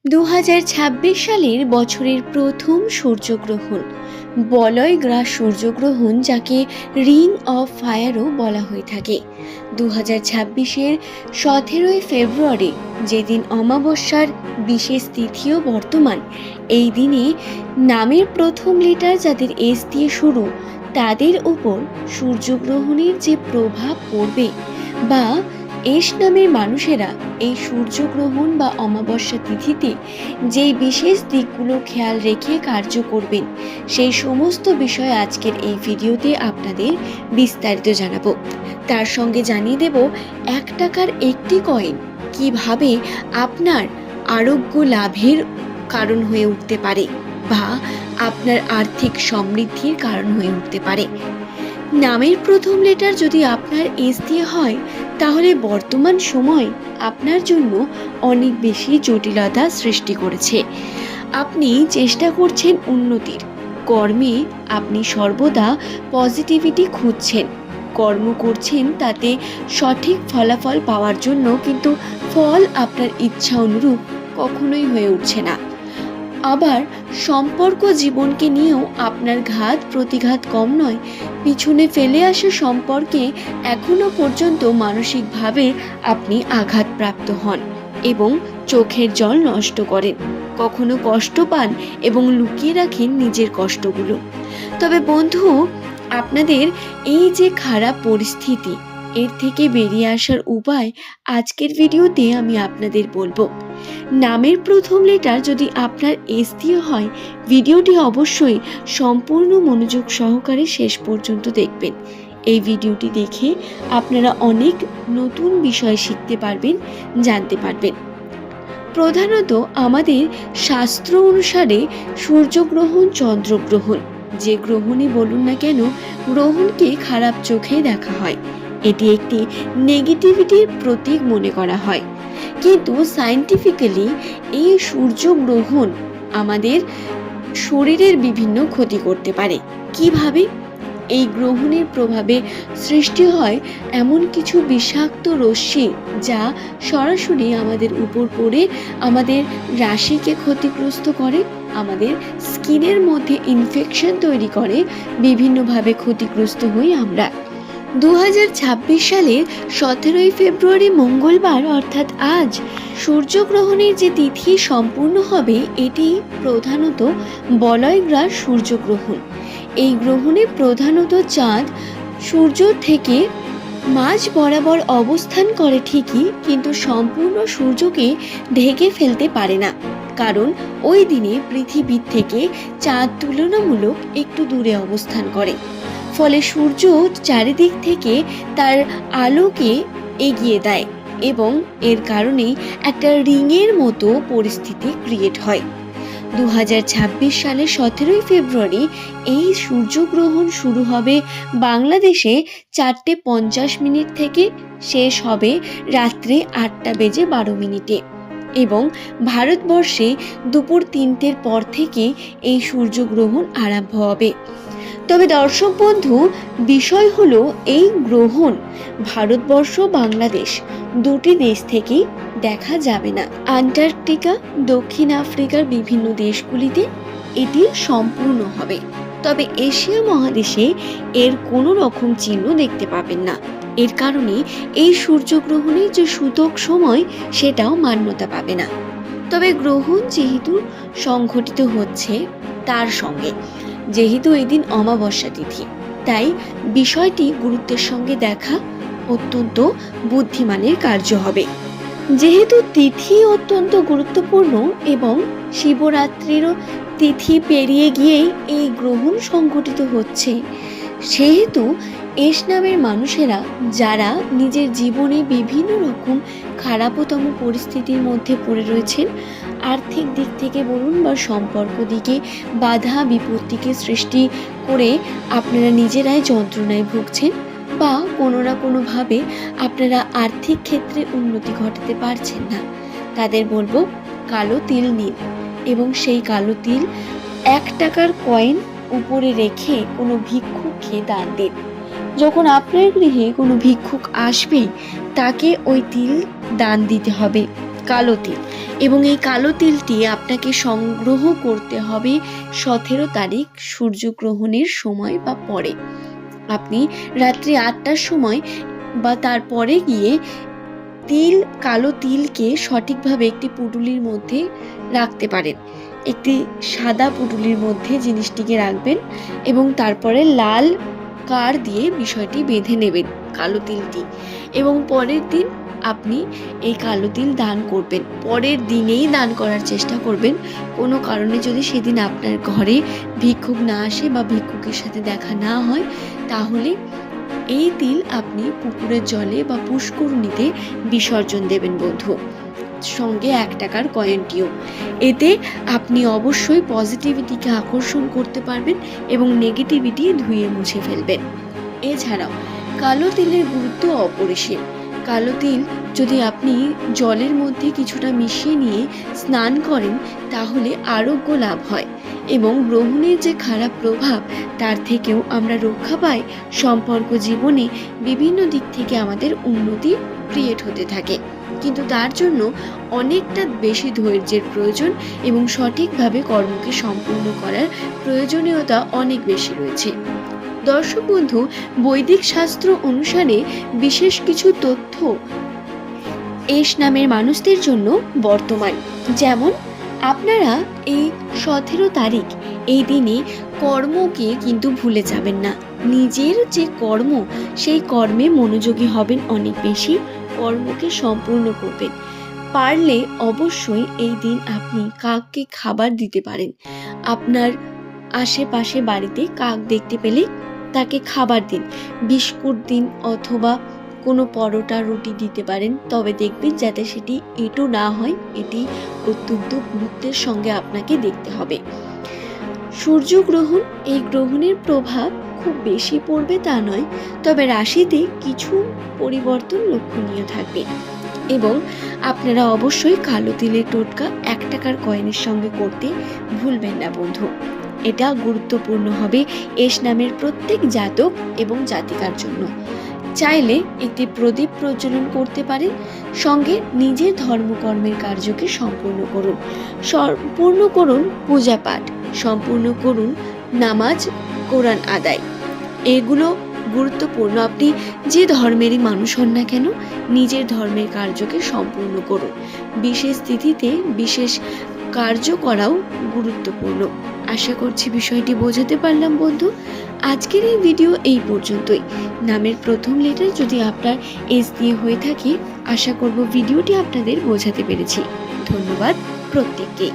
2026 সালের বছরের প্রথম সূর্যগ্রহণ, বলয় গ্রাস সূর্যগ্রহণ, যাকে রিং অফ ফায়ারও বলা হয়ে থাকে। 2026-এর 17 ফেব্রুয়ারি, যেদিন অমাবস্যার বিশেষ তিথিও বর্তমান, এই দিনে নামের প্রথম লেটার যাদের এস দিয়ে শুরু, তাদের উপর সূর্যগ্রহণের যে প্রভাব পড়বে, বা এস নামের মানুষেরা এই সূর্যগ্রহণ বা অমাবস্যা তিথিতে যেই বিশেষ দিকগুলো খেয়াল রেখে কার্য করবেন, সেই সমস্ত বিষয় আজকের এই ভিডিওতে আপনাদের বিস্তারিত জানাবো। তার সঙ্গে জানিয়ে দেব 1 টাকার একটি কয়েন কিভাবে আপনার আরোগ্য লাভের কারণ হয়ে উঠতে পারে বা আপনার আর্থিক সমৃদ্ধির কারণ হয়ে উঠতে পারে। নামের প্রথম লেটার যদি আপনার এস দিয়ে হয়, তাহলে বর্তমান সময় আপনার জন্য অনেক বেশি জটিলতা সৃষ্টি করেছে। আপনি চেষ্টা করছেন উন্নতির, কর্মে আপনি সর্বদা পজিটিভিটি খুঁজছেন, কর্ম করছেন তাতে সঠিক ফলাফল পাওয়ার জন্য, কিন্তু ফল আপনার ইচ্ছা অনুরূপ কখনোই হয়ে উঠছে না। আবার সম্পর্ক জীবনকে নিয়েও আপনার ঘাত প্রতিঘাত কম নয়। পিছনে ফেলে আসা সম্পর্কে এখনো পর্যন্ত মানসিকভাবে আপনি আঘাতপ্রাপ্ত হন এবং চোখের জল নষ্ট করেন, কখনো কষ্ট পান এবং লুকিয়ে রাখেন নিজের কষ্টগুলো। তবে বন্ধু, আপনাদের এই যে খারাপ পরিস্থিতি, এর থেকে বেরিয়ে আসার উপায় আজকের ভিডিওতে আমি আপনাদের বলবো। নামের প্রথম লেটার যদি আপনার এস দিয়ে হয়, ভিডিওটি অবশ্যই সম্পূর্ণ মনোযোগ সহকারে শেষ পর্যন্ত দেখবেন। এই ভিডিওটি দেখে আপনারা অনেক নতুন বিষয় শিখতে পারবেন, জানতে পারবেন। প্রধানত আমাদের শাস্ত্র অনুসারে সূর্যগ্রহণ, চন্দ্রগ্রহণ, যে গ্রহণই বলুন না কেন, গ্রহণকে খারাপ চোখে দেখা হয়। এটি একটি নেগেটিভিটির প্রতীক মনে করা হয়। কিন্তু সায়েন্টিফিক্যালি এই সূর্যগ্রহণ আমাদের শরীরের বিভিন্ন ক্ষতি করতে পারে। কিভাবে? এই গ্রহণের প্রভাবে সৃষ্টি হয় এমন কিছু বিষাক্ত রশ্মি, যা সরাসরি আমাদের উপর পড়ে আমাদের রাশিকে ক্ষতিগ্রস্ত করে, আমাদের স্কিনের মধ্যে ইনফেকশন তৈরি করে, বিভিন্নভাবে ক্ষতিগ্রস্ত হই আমরা। 2026 সালের 17 ফেব্রুয়ারি মঙ্গলবার, অর্থাৎ আজ, সূর্যগ্রহণের যে তিথি সম্পূর্ণ হবে, এটি প্রধানত বলয়গ্রাস সূর্যগ্রহণ। এই গ্রহণে প্রধানত চাঁদ সূর্য থেকে মাঝ বরাবর অবস্থান করে ঠিকই, কিন্তু সম্পূর্ণ সূর্যকে ঢেকে ফেলতে পারে না, কারণ ওই দিনে পৃথিবীর থেকে চাঁদ তুলনামূলক একটু দূরে অবস্থান করে। ফলে সূর্য চারিদিক থেকে তার আলোকে এগিয়ে দেয় এবং এর কারণেই একটা রিংয়ের মতো পরিস্থিতি ক্রিয়েট হয়। 2026 সালের 17 ফেব্রুয়ারি এই সূর্যগ্রহণ শুরু হবে বাংলাদেশে 4:50 থেকে, শেষ হবে রাত্রে 8:12 এবং ভারতবর্ষে দুপুর 3টের পর থেকে এই সূর্যগ্রহণ আরম্ভ হবে। তবে দর্শক বন্ধু, বিষয় হলো এই গ্রহণ ভারতবর্ষ, বাংলাদেশ দুটি দেশ থেকেই দেখা যাবে না। আন্টার্কটিকা, দক্ষিণ আফ্রিকার বিভিন্ন দেশগুলিতে এটি সম্পূর্ণ হবে। তবে এশিয়া মহাদেশে এর কোনো রকম চিহ্ন দেখতে পাবেন না। এর কারণে এই সূর্যগ্রহণের যে সূতক সময়, সেটাও মান্যতা পাবে না। তবে গ্রহণ যেহেতু সংঘটিত হচ্ছে, তার সঙ্গে যেহেতু এদিন অমাবস্যা তিথি, তাই বিষয়টি গুরুত্বের সঙ্গে দেখা অত্যন্ত বুদ্ধিমানের কার্য হবে। যেহেতু তিথি অত্যন্ত গুরুত্বপূর্ণ এবং শিবরাত্রিরও তিথি পেরিয়ে গিয়েই এই গ্রহণ সংঘটিত হচ্ছে, সেহেতু এস নামের মানুষেরা যারা নিজের জীবনে বিভিন্ন রকম খারাপতম পরিস্থিতির মধ্যে পড়ে রয়েছেন, আর্থিক দিক থেকে বলুন বা সম্পর্ক দিকে বাধা বিপত্তিকে সৃষ্টি করে আপনারা নিজেরাই যন্ত্রণায় ভুগছেন, বা কোনো না কোনোভাবে আপনারা আর্থিক ক্ষেত্রে উন্নতি ঘটাতে পারছেন না, তাদের বলবো কালো তিল নিন এবং সেই কালো তিল 1 টাকার কয়েন উপরে রেখে কোনো ভিক্ষুককে দান দিন। যখন আপনার গৃহে কোনো ভিক্ষুক আসবে, তাকে ওই তিল দান দিতে হবে কালো তিল, এবং এই কালো তিলটি আপনাকে সংগ্রহ করতে হবে 17 তারিখ সূর্যগ্রহণের সময় বা পরে। আপনি রাত্রি 8টার সময় বা তারপরে গিয়ে কালো তিলকে সঠিকভাবে একটি পুটুলির মধ্যে রাখতে পারেন। একটি সাদা পুটুলির মধ্যে জিনিসটিকে রাখবেন এবং তারপরে লাল কার দিয়ে বিষয়টি বেঁধে নেবেন কালো তিলটি, এবং পরের দিন আপনি এই কালো তিল দান করবেন। পরের দিনেই দান করার চেষ্টা করবেন। কোনো কারণে যদি সেদিন আপনার ঘরে ভিক্ষুক না আসে বা ভিক্ষুকের সাথে দেখা না হয়, তাহলে এই তিল আপনি পুকুরের জলে বা পুষ্করণীতে বিসর্জন দেবেন বন্ধু, সঙ্গে 1 টাকার কয়েনটিও। এতে আপনি অবশ্যই পজিটিভিটিকে আকর্ষণ করতে পারবেন এবং নেগেটিভিটি ধুয়ে মুছে ফেলবেন। এছাড়াও কালো তিলের গুরুত্ব অপরিসীম। কালো তিল যদি আপনি জলের মধ্যে কিছুটা মিশিয়ে নিয়ে স্নান করেন, তাহলে আরোগ্য লাভ হয় এবং গ্রহণের যে খারাপ প্রভাব তার থেকেও আমরা রক্ষা পাই। সম্পর্ক জীবনে বিভিন্ন দিক থেকে আমাদের উন্নতি ক্রিয়েট হতে থাকে, কিন্তু তার জন্য অনেকটা বেশি ধৈর্যের প্রয়োজন এবং সঠিকভাবে কর্মকে সম্পূর্ণ করার প্রয়োজনীয়তা অনেক বেশি রয়েছে। দর্শক বন্ধু, বৈদিক শাস্ত্র অনুসারে বিশেষ কিছু তথ্য এস নামের মানুষদের জন্য বর্তমান। যেমন আপনারা এই 17 তারিখ এই দিনে কর্মকে কিন্তু ভুলে যাবেন না। নিজের যে কর্ম, সেই কর্মে মনোযোগী হবেন, অনেক বেশি কর্মকে সম্পূর্ণ করবেন। পারলে অবশ্যই এই দিন আপনি কাককে খাবার দিতে পারেন। আপনার আশেপাশে বাড়িতে কাক দেখতে পেলে তাকে খাবার দিন, বিস্কুট দিন অথবা কোনো পরোটা রুটি দিতে পারেন। তবে দেখবেন যাতে সেটি এঁটো না হয়, এটি অত্যন্ত গুরুত্বের সঙ্গে আপনাকে দেখতে হবে। সূর্যগ্রহণ, এই গ্রহণের প্রভাব খুব বেশি পড়বে তা নয়, তবে রাশিতে কিছু পরিবর্তন লক্ষণীয় থাকবে। এবং আপনারা অবশ্যই কালো তিলের টোটকা 1 টাকার কয়েনের সঙ্গে করতে ভুলবেন না বন্ধু। এটা গুরুত্বপূর্ণ হবে এস নামের প্রত্যেক জাতক এবং জাতিকার জন্য। চাইলে একটি প্রদীপ প্রজ্বলন করতে পারেন, সঙ্গে নিজের ধর্মকর্মের কার্যকে সম্পূর্ণ করুন পূজা পাঠ, সম্পূর্ণ করুন নামাজ, কোরআন আদায়। এগুলো গুরুত্বপূর্ণ। আপনি যে ধর্মেরই মানুষ হন না কেন, নিজের ধর্মের কার্যকে সম্পূর্ণ করুন। বিশেষ তিথিতে বিশেষ কার্য করাও গুরুত্বপূর্ণ। আশা করছি বিষয়টি বোঝাতে পারলাম বন্ধু। আজকের এই ভিডিও এই পর্যন্তই। নামের প্রথম লেটার যদি আপনার এস দিয়ে হয়ে থাকে, আশা করব ভিডিওটি আপনাদের বোঝাতে পেরেছি। ধন্যবাদ প্রত্যেককে।